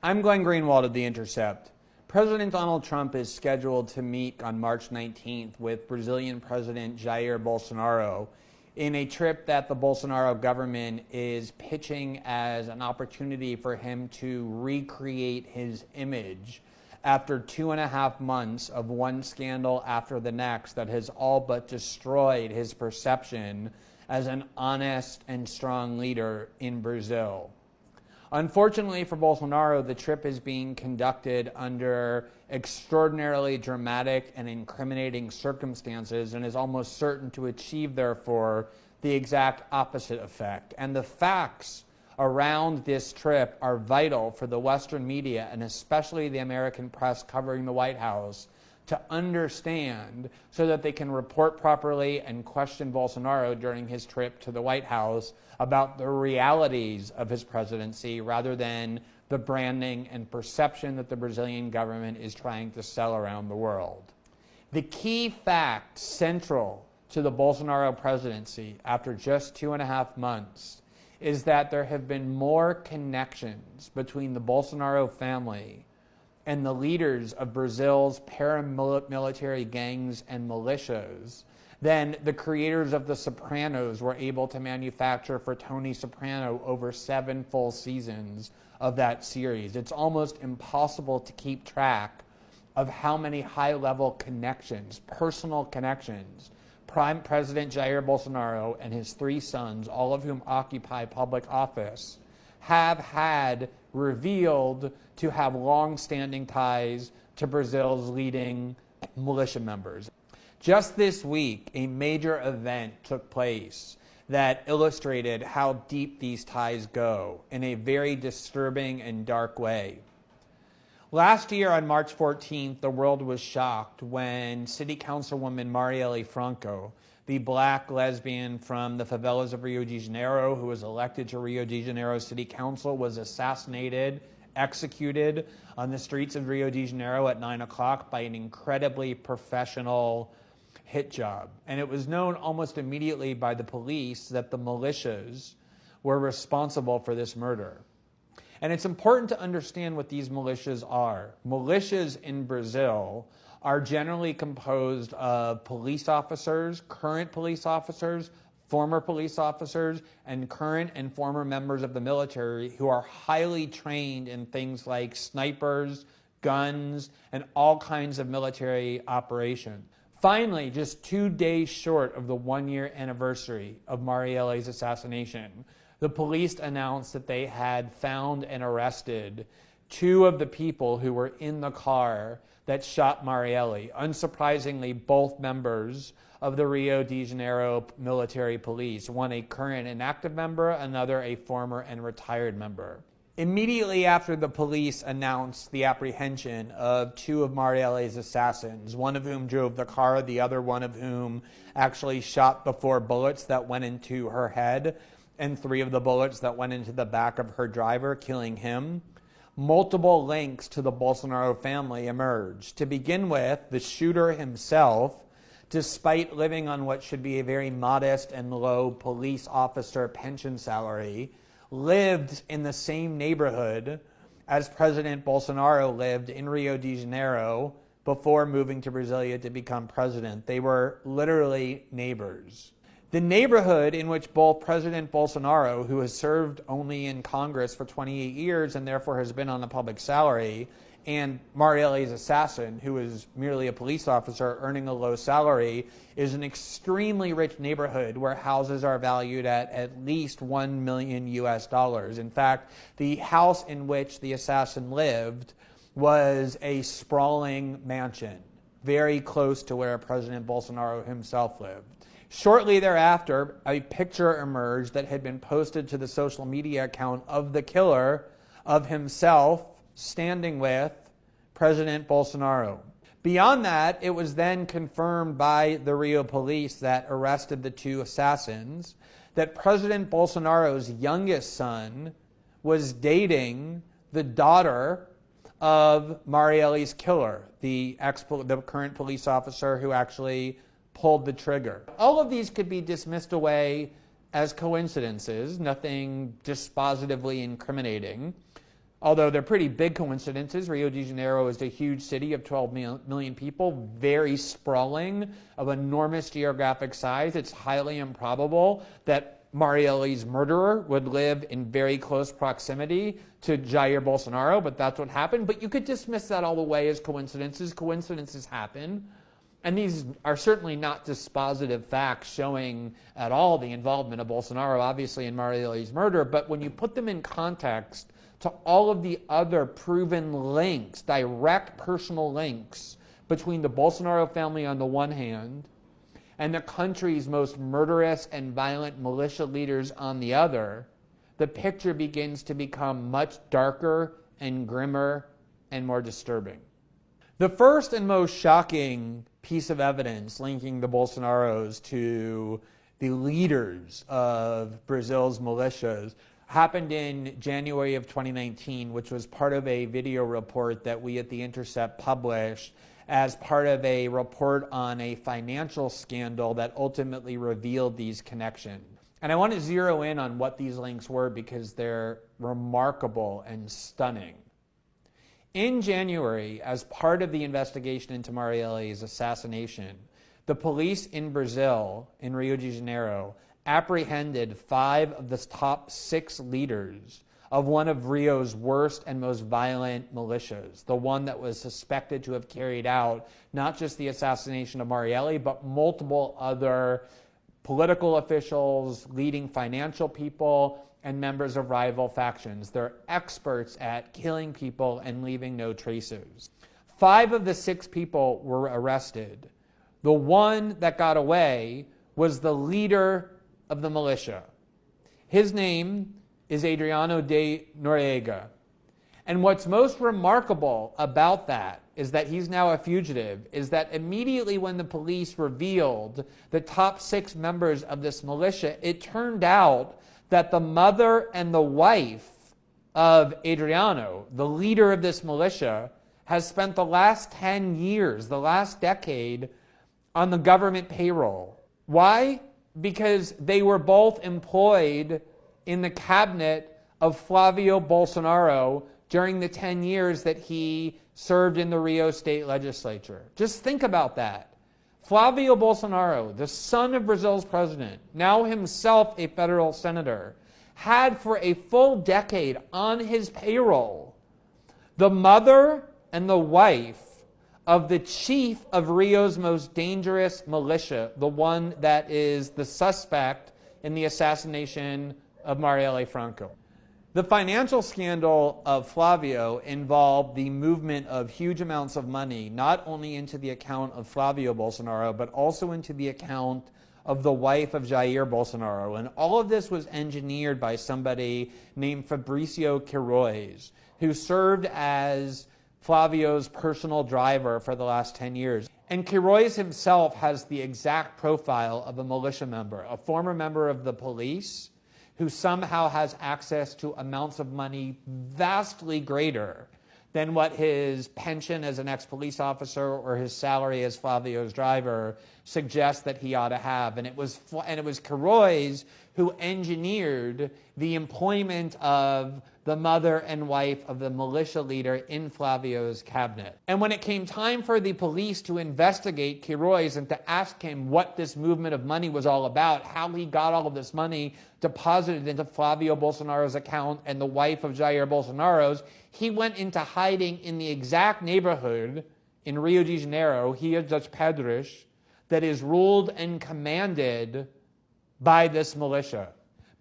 I'm Glenn Greenwald of The Intercept. President Donald Trump is scheduled to meet on March 19th with Brazilian President Jair Bolsonaro in a trip that the Bolsonaro government is pitching as an opportunity for him to recreate his image after 2.5 months of one scandal after the next that has all but destroyed his perception as an honest and strong leader in Brazil. Unfortunately for Bolsonaro, the trip is being conducted under extraordinarily dramatic and incriminating circumstances and is almost certain to achieve, therefore, the exact opposite effect. And the facts around this trip are vital for the Western media, and especially the American press covering the White House, to understand so that they can report properly and question Bolsonaro during his trip to the White House about the realities of his presidency rather than the branding and perception that the Brazilian government is trying to sell around the world. The key fact central to the Bolsonaro presidency after just 2.5 months is that there have been more connections between the Bolsonaro family and the leaders of Brazil's paramilitary gangs and militias than the creators of The Sopranos were able to manufacture for Tony Soprano over 7 full seasons of that series. It's almost impossible to keep track of how many high-level connections, personal connections, Prime President Jair Bolsonaro and his 3 sons, all of whom occupy public office, have had revealed to have long-standing ties to Brazil's leading militia members. Just this week, a major event took place that illustrated how deep these ties go in a very disturbing and dark way. Last year on March 14th, the world was shocked when City Councilwoman Marielle Franco, the black lesbian from the favelas of Rio de Janeiro who was elected to Rio de Janeiro City Council, was assassinated, executed on the streets of Rio de Janeiro at 9 o'clock by an incredibly professional hit job. And it was known almost immediately by the police that the militias were responsible for this murder. And it's important to understand what these militias are. Militias in Brazil are generally composed of police officers, current police officers, former police officers, and current and former members of the military who are highly trained in things like snipers, guns, and all kinds of military operations. Finally, just 2 days short of the 1-year anniversary of Marielle's assassination, the police announced that they had found and arrested 2 of the people who were in the car that shot Marielle. Unsurprisingly, both members of the Rio de Janeiro military police, one a current and active member, another a former and retired member. Immediately after the police announced the apprehension of 2 of Marielle's assassins, one of whom drove the car, the other one of whom actually shot the 4 bullets that went into her head, and 3 of the bullets that went into the back of her driver, killing him, multiple links to the Bolsonaro family emerged. To begin with, the shooter himself, despite living on what should be a very modest and low police officer pension salary, lived in the same neighborhood as President Bolsonaro lived in Rio de Janeiro before moving to Brasilia to become president. They were literally neighbors. The neighborhood in which both President Bolsonaro, who has served only in Congress for 28 years and therefore has been on a public salary, and Marielle's assassin, who is merely a police officer earning a low salary, is an extremely rich neighborhood where houses are valued at least $1 million US. In fact, the house in which the assassin lived was a sprawling mansion, very close to where President Bolsonaro himself lived. Shortly thereafter, a picture emerged that had been posted to the social media account of the killer, of himself standing with President Bolsonaro. Beyond that, it was then confirmed by the Rio police that arrested the 2 assassins that President Bolsonaro's youngest son was dating the daughter of Marielle's killer, the current police officer who actually pulled the trigger. All of these could be dismissed away as coincidences, nothing dispositively incriminating. although they're pretty big coincidences. Rio de Janeiro is a huge city of 12 million people, very sprawling, of enormous geographic size. It's highly improbable that Marielle's murderer would live in very close proximity to Jair Bolsonaro, but that's what happened. But you could dismiss that all away as coincidences. Coincidences happen. And these are certainly not dispositive facts showing at all the involvement of Bolsonaro, obviously, in Marielle's murder. But when you put them in context to all of the other proven links, direct personal links between the Bolsonaro family on the one hand and the country's most murderous and violent militia leaders on the other, the picture begins to become much darker and grimmer and more disturbing. The first and most shocking piece of evidence linking the Bolsonaros to the leaders of Brazil's militias happened in January of 2019, which was part of a video report that we at The Intercept published as part of a report on a financial scandal that ultimately revealed these connections. And I want to zero in on what these links were because they're remarkable and stunning. In January, as part of the investigation into Marielle's assassination, the police in Brazil, in Rio de Janeiro, apprehended 5 of the top 6 leaders of one of Rio's worst and most violent militias, the one that was suspected to have carried out not just the assassination of Marielle, but multiple other political officials, leading financial people, and members of rival factions. They're experts at killing people and leaving no traces. 5 of the 6 people were arrested. The one that got away was the leader of the militia. His name is Adriano de Noriega. And what's most remarkable about that is that he's now a fugitive, is that immediately when the police revealed the top 6 members of this militia, it turned out that the mother and the wife of Adriano, the leader of this militia, has spent the last 10 years, the last decade, on the government payroll. Why? Because they were both employed in the cabinet of Flavio Bolsonaro during the 10 years that he served in the Rio state legislature. Just think about that. Flavio Bolsonaro, the son of Brazil's president, now himself a federal senator, had for a full decade on his payroll the mother and the wife of the chief of Rio's most dangerous militia, the one that is the suspect in the assassination of Marielle Franco. The financial scandal of Flavio involved the movement of huge amounts of money, not only into the account of Flavio Bolsonaro, but also into the account of the wife of Jair Bolsonaro. And all of this was engineered by somebody named Fabricio Queiroz, who served as Flavio's personal driver for the last 10 years. And Queiroz himself has the exact profile of a militia member, a former member of the police, who somehow has access to amounts of money vastly greater than what his pension as an ex-police officer or his salary as Flavio's driver suggests that he ought to have. And it was Queiroz who engineered the employment of the mother and wife of the militia leader in Flavio's cabinet. And when it came time for the police to investigate Queiroz and to ask him what this movement of money was all about, how he got all of this money deposited into Flavio Bolsonaro's account and the wife of Jair Bolsonaro's, he went into hiding in the exact neighborhood in Rio de Janeiro, Rio das Pedras, that is ruled and commanded by this militia.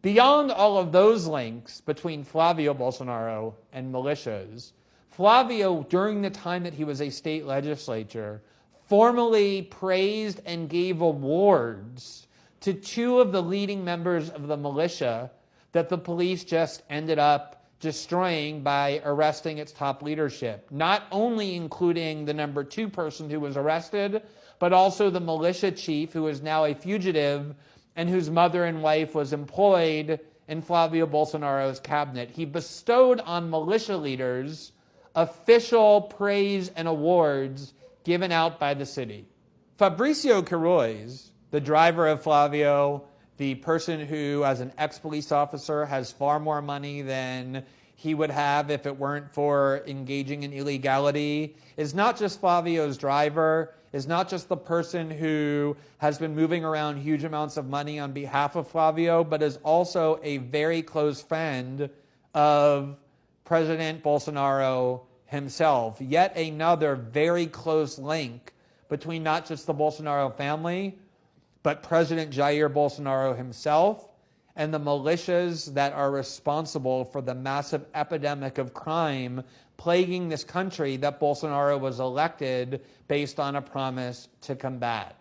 Beyond all of those links between Flavio Bolsonaro and militias, Flavio, during the time that he was a state legislator, formally praised and gave awards to 2 of the leading members of the militia that the police just ended up destroying by arresting its top leadership. Not only including the number 2 person who was arrested, but also the militia chief who is now a fugitive and whose mother and wife was employed in Flavio Bolsonaro's cabinet. He bestowed on militia leaders official praise and awards given out by the city. Fabricio Queiroz, the driver of Flavio, the person who, as an ex-police officer, has far more money than he would have if it weren't for engaging in illegality is not just Flavio's driver, is not just the person who has been moving around huge amounts of money on behalf of Flavio, but is also a very close friend of President Bolsonaro himself. Yet another very close link between not just the Bolsonaro family, but President Jair Bolsonaro himself and the militias that are responsible for the massive epidemic of crime plaguing this country that Bolsonaro was elected based on a promise to combat.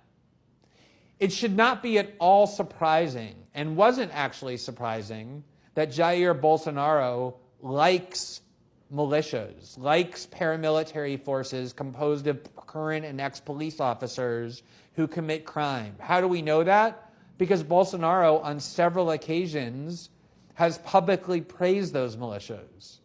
It should not be at all surprising, and wasn't actually surprising, that Jair Bolsonaro likes militias, likes paramilitary forces composed of current and ex-police officers who commit crime. How do we know that? Because Bolsonaro, on several occasions, has publicly praised those militias.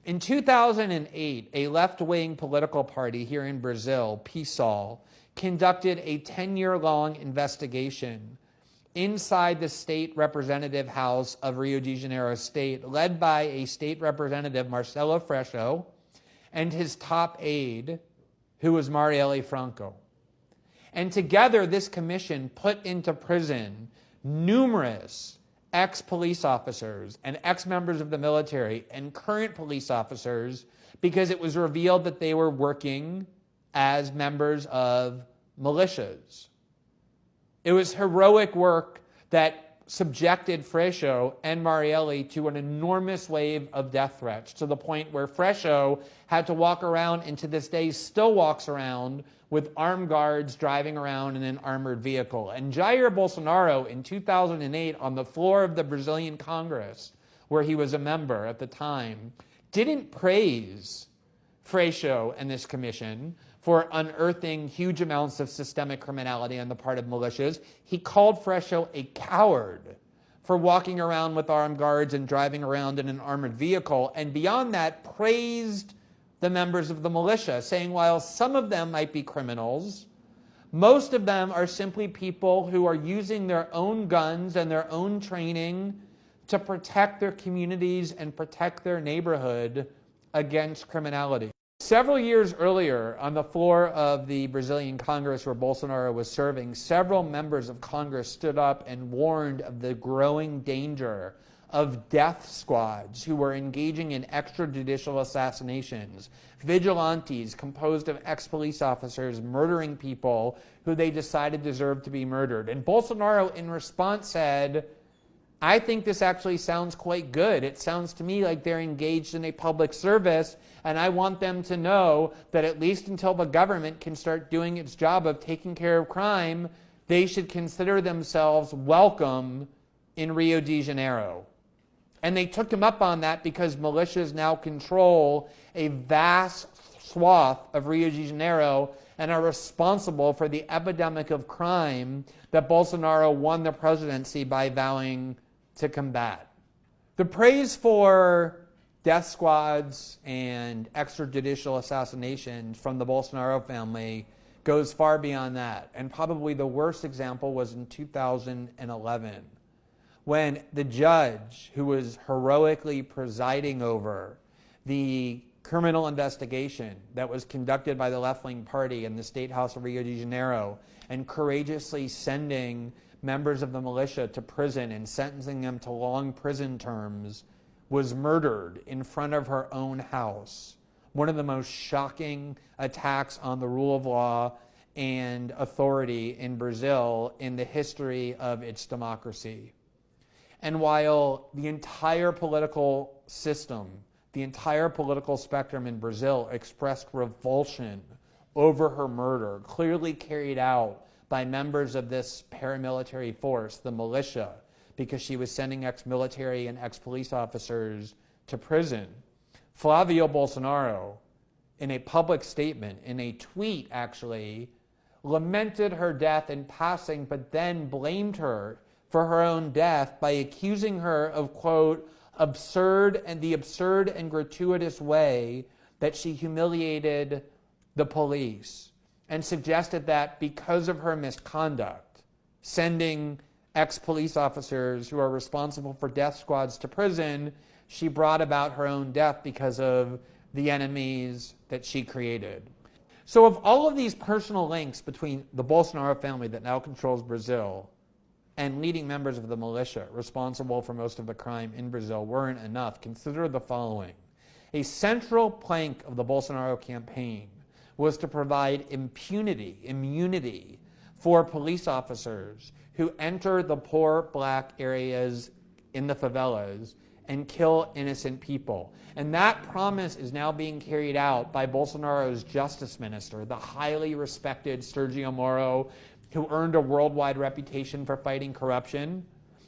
In 2008, a left-wing political party here in Brazil, PSOL, conducted a 10-year-long investigation inside the state representative house of Rio de Janeiro state, led by a state representative, Marcelo Freixo, and his top aide, who was Marielle Franco. And together, this commission put into prison numerous ex-police officers and ex-members of the military and current police officers because it was revealed that they were working as members of militias. It was heroic work that subjected Freixo and Marielle to an enormous wave of death threats, to the point where Freixo had to walk around, and to this day still walks around, with armed guards driving around in an armored vehicle. And Jair Bolsonaro, in 2008, on the floor of the Brazilian Congress, where he was a member at the time, didn't praise Freixo and this commission for unearthing huge amounts of systemic criminality on the part of militias. He called Freixo a coward for walking around with armed guards and driving around in an armored vehicle, and beyond that, praised the members of the militia, saying while some of them might be criminals, most of them are simply people who are using their own guns and their own training to protect their communities and protect their neighborhood against criminality. Several years earlier, on the floor of the Brazilian Congress where Bolsonaro was serving, several members of Congress stood up and warned of the growing danger of death squads who were engaging in extrajudicial assassinations, vigilantes composed of ex-police officers murdering people who they decided deserved to be murdered. And Bolsonaro, in response, said, I think this actually sounds quite good. It sounds to me like they're engaged in a public service, and I want them to know that at least until the government can start doing its job of taking care of crime, they should consider themselves welcome in Rio de Janeiro. And they took him up on that because militias now control a vast swath of Rio de Janeiro and are responsible for the epidemic of crime that Bolsonaro won the presidency by vowing to combat. The praise for death squads and extrajudicial assassinations from the Bolsonaro family goes far beyond that. And probably the worst example was in 2011. When the judge who was heroically presiding over the criminal investigation that was conducted by the left-wing party in the State House of Rio de Janeiro and courageously sending members of the militia to prison and sentencing them to long prison terms, was murdered in front of her own house. One of the most shocking attacks on the rule of law and authority in Brazil in the history of its democracy. And while the entire political system, the entire political spectrum in Brazil expressed revulsion over her murder, clearly carried out by members of this paramilitary force, the militia, because she was sending ex-military and ex-police officers to prison, Flavio Bolsonaro, in a public statement, in a tweet actually, lamented her death in passing, but then blamed her for her own death by accusing her of, quote, the absurd and gratuitous way that she humiliated the police, and suggested that because of her misconduct, sending ex-police officers who are responsible for death squads to prison, she brought about her own death because of the enemies that she created. So if all of these personal links between the Bolsonaro family that now controls Brazil and leading members of the militia responsible for most of the crime in Brazil weren't enough, consider the following. A central plank of the Bolsonaro campaign was to provide immunity for police officers who enter the poor black areas in the favelas and kill innocent people. And that promise is now being carried out by Bolsonaro's justice minister, the highly respected Sergio Moro, who earned a worldwide reputation for fighting corruption.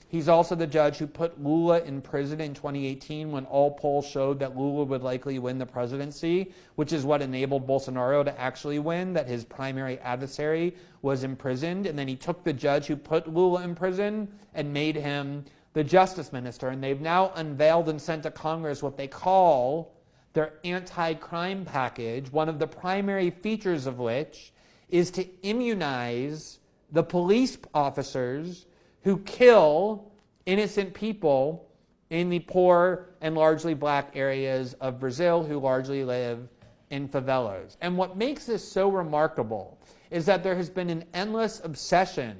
He's also the judge who put Lula in prison in 2018 when all polls showed that Lula would likely win the presidency, which is what enabled Bolsonaro to actually win, that his primary adversary was imprisoned. And then he took the judge who put Lula in prison and made him the justice minister. And they've now unveiled and sent to Congress what they call their anti-crime package, one of the primary features of which is to immunize the police officers who kill innocent people in the poor and largely black areas of Brazil who largely live in favelas. And what makes this so remarkable is that there has been an endless obsession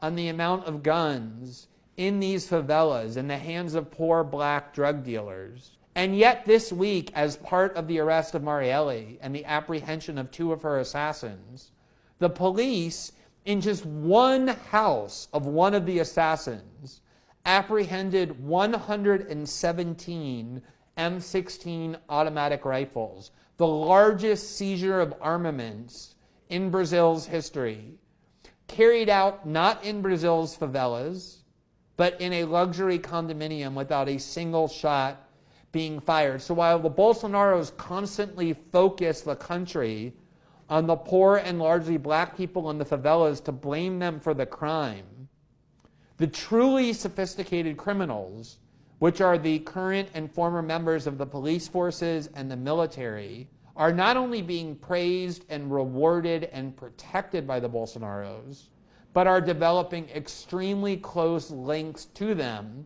on the amount of guns in these favelas in the hands of poor black drug dealers. And yet this week, as part of the arrest of Marielle and the apprehension of 2 of her assassins, the police, in just one house of one of the assassins, apprehended 117 M16 automatic rifles, the largest seizure of armaments in Brazil's history, carried out not in Brazil's favelas, but in a luxury condominium without a single shot being fired. So while the Bolsonaros constantly focus the country on the poor and largely black people in the favelas to blame them for the crime, the truly sophisticated criminals, which are the current and former members of the police forces and the military, are not only being praised and rewarded and protected by the Bolsonaros, but are developing extremely close links to them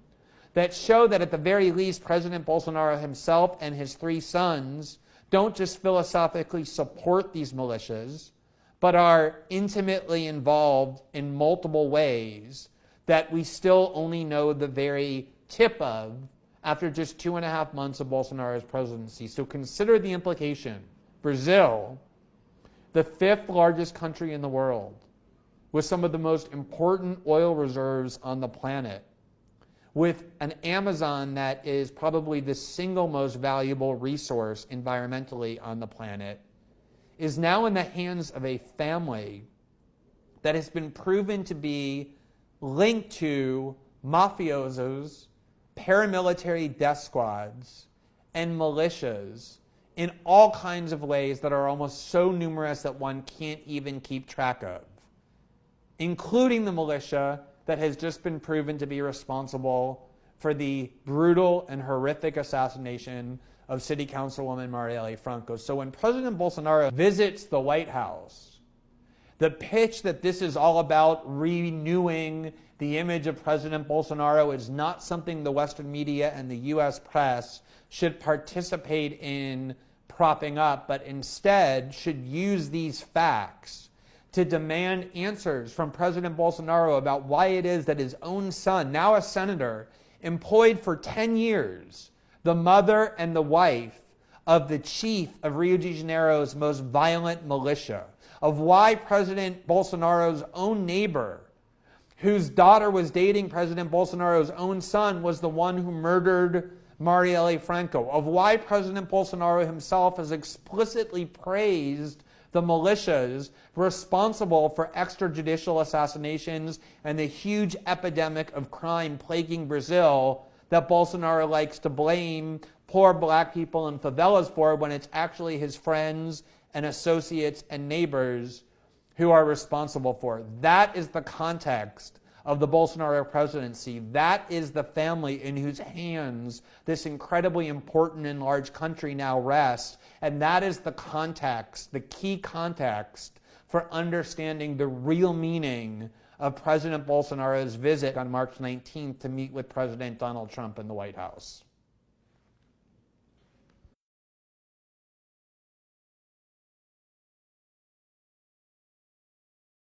that show that at the very least President Bolsonaro himself and his 3 sons don't just philosophically support these militias, but are intimately involved in multiple ways that we still only know the very tip of after just 2.5 months of Bolsonaro's presidency. So consider the implication. Brazil, the 5th largest country in the world, with some of the most important oil reserves on the planet, with an Amazon that is probably the single most valuable resource environmentally on the planet, is now in the hands of a family that has been proven to be linked to mafiosos, paramilitary death squads, and militias in all kinds of ways that are almost so numerous that one can't even keep track of, including the militia that has just been proven to be responsible for the brutal and horrific assassination of City Councilwoman Marielle Franco. So when President Bolsonaro visits the White House, the pitch that this is all about renewing the image of President Bolsonaro is not something the Western media and the U.S. press should participate in propping up, but instead should use these facts to demand answers from President Bolsonaro about why it is that his own son, now a senator, employed for 10 years the mother and the wife of the chief of Rio de Janeiro's most violent militia, of why President Bolsonaro's own neighbor, whose daughter was dating President Bolsonaro's own son, was the one who murdered Marielle Franco, of why President Bolsonaro himself has explicitly praised the militias responsible for extrajudicial assassinations and the huge epidemic of crime plaguing Brazil that Bolsonaro likes to blame poor black people in favelas for, when it's actually his friends and associates and neighbors who are responsible for it. That is the context of the Bolsonaro presidency. That is the family in whose hands this incredibly important and large country now rests. And that is the context, the key context for understanding the real meaning of President Bolsonaro's visit on March 19th to meet with President Donald Trump in the White House.